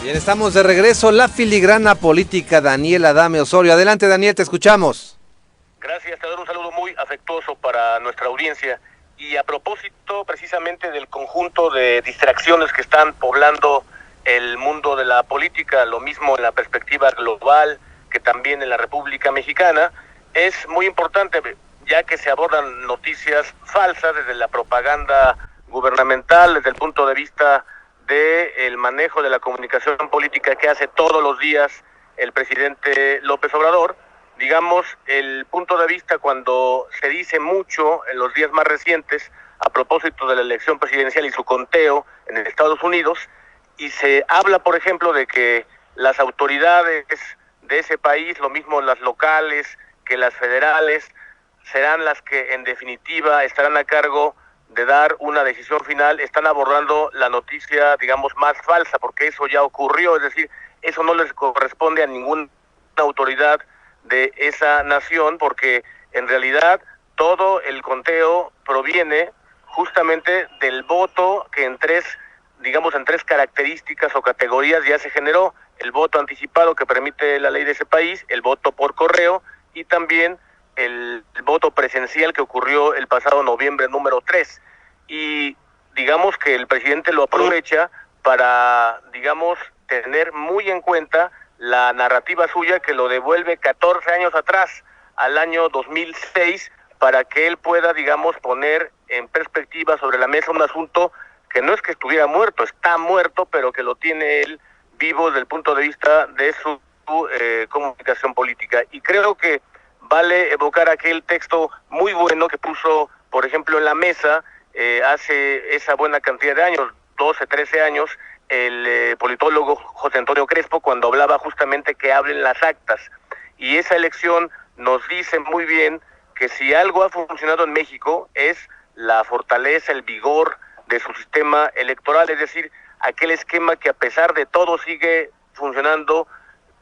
Bien, estamos de regreso. La filigrana política, Daniel Adame Osorio. Adelante, Daniel, te escuchamos. Gracias, te doy un saludo muy afectuoso para nuestra audiencia. Y a propósito precisamente del conjunto de distracciones que están poblando el mundo de la política, lo mismo en la perspectiva global que también en la República Mexicana, es muy importante, ya que se abordan noticias falsas desde la propaganda gubernamental, desde el punto de vista del manejo de la comunicación política que hace todos los días el presidente López Obrador. Digamos, el punto de vista cuando se dice mucho en los días más recientes a propósito de la elección presidencial y su conteo en Estados Unidos, y se habla, por ejemplo, de que las autoridades de ese país, lo mismo las locales que las federales, serán las que en definitiva estarán a cargo de dar una decisión final. Están abordando la noticia, digamos, más falsa, porque eso ya ocurrió, es decir, eso no les corresponde a ninguna autoridad de esa nación, porque en realidad todo el conteo proviene justamente del voto que en tres características o categorías ya se generó: el voto anticipado que permite la ley de ese país, el voto por correo y también el voto presencial que ocurrió el pasado noviembre número 3. Y digamos que el presidente lo aprovecha para, digamos, tener muy en cuenta la narrativa suya que lo devuelve 14 años atrás, al año 2006, para que él pueda, digamos, poner en perspectiva sobre la mesa un asunto que no es que estuviera muerto, está muerto, pero que lo tiene él vivo desde el punto de vista de su comunicación política. Y creo que vale evocar aquel texto muy bueno que puso, por ejemplo, en la mesa hace esa buena cantidad de años, 12, 13 años, el politólogo José Antonio Crespo, cuando hablaba justamente que hablen las actas. Y esa elección nos dice muy bien que si algo ha funcionado en México es la fortaleza, el vigor de su sistema electoral, es decir, aquel esquema que a pesar de todo sigue funcionando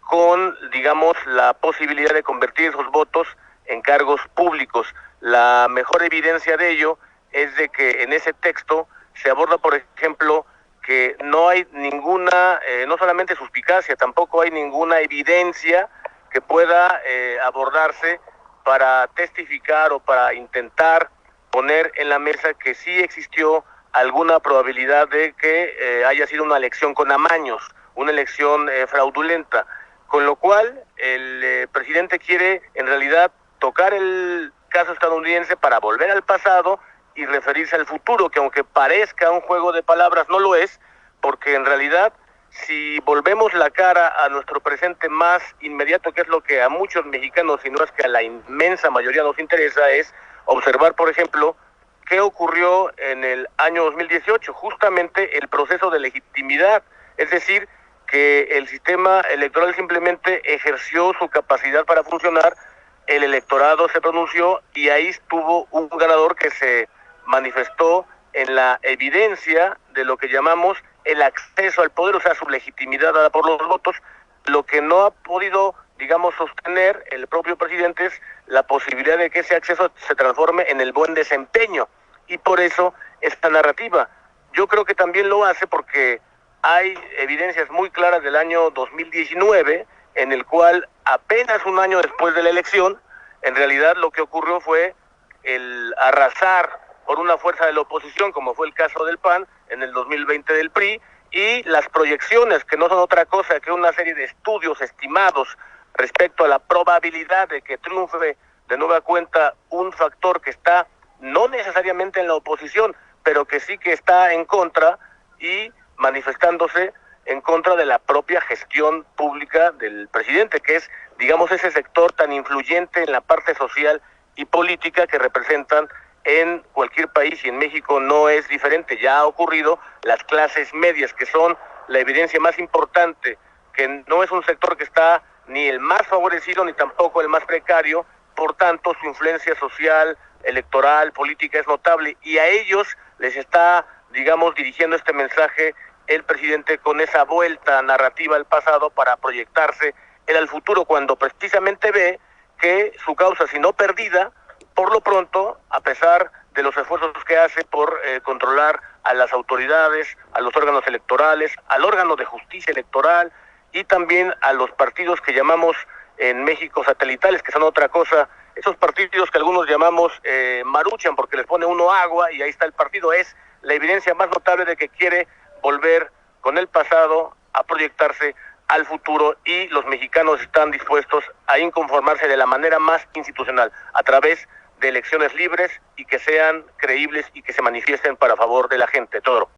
con, digamos, la posibilidad de convertir esos votos en cargos públicos. La mejor evidencia de ello es de que en ese texto se aborda, por ejemplo, que no hay ninguna, no solamente suspicacia, tampoco hay ninguna evidencia que pueda abordarse para testificar o para intentar poner en la mesa que sí existió alguna probabilidad de que haya sido una elección con amaños, una elección fraudulenta. Con lo cual, el presidente quiere, en realidad, tocar el caso estadounidense para volver al pasado y referirse al futuro, que aunque parezca un juego de palabras, no lo es, porque en realidad, si volvemos la cara a nuestro presente más inmediato, que es lo que a muchos mexicanos, si no es que a la inmensa mayoría nos interesa, es observar, por ejemplo, qué ocurrió en el año 2018, justamente el proceso de legitimidad, es decir, que el sistema electoral simplemente ejerció su capacidad para funcionar, el electorado se pronunció y ahí estuvo un ganador que se manifestó en la evidencia de lo que llamamos el acceso al poder, o sea, su legitimidad dada por los votos. Lo que no ha podido, digamos, sostener el propio presidente es la posibilidad de que ese acceso se transforme en el buen desempeño, y por eso esta narrativa. Yo creo que también lo hace porque hay evidencias muy claras del año 2019, en el cual apenas un año después de la elección, en realidad lo que ocurrió fue el arrasar por una fuerza de la oposición, como fue el caso del PAN, en el 2020 del PRI, y las proyecciones, que no son otra cosa que una serie de estudios estimados respecto a la probabilidad de que triunfe de nueva cuenta un factor que está no necesariamente en la oposición, pero que sí que está en contra y manifestándose en contra de la propia gestión pública del presidente, que es, digamos, ese sector tan influyente en la parte social y política que representan en cualquier país, y en México no es diferente. Ya ha ocurrido, las clases medias, que son la evidencia más importante, que no es un sector que está ni el más favorecido ni tampoco el más precario, por tanto su influencia social, electoral, política es notable, y a ellos les está, digamos, dirigiendo este mensaje el presidente con esa vuelta narrativa al pasado para proyectarse él al futuro, cuando precisamente ve que su causa, si no perdida, por lo pronto, a pesar de los esfuerzos que hace por controlar a las autoridades, a los órganos electorales, al órgano de justicia electoral y también a los partidos que llamamos en México satelitales, que son otra cosa. Esos partidos que algunos llamamos maruchan porque les pone uno agua y ahí está el partido. Es la evidencia más notable de que quiere volver con el pasado a proyectarse al futuro, y los mexicanos están dispuestos a inconformarse de la manera más institucional, a través de elecciones libres y que sean creíbles y que se manifiesten para favor de la gente. Todo.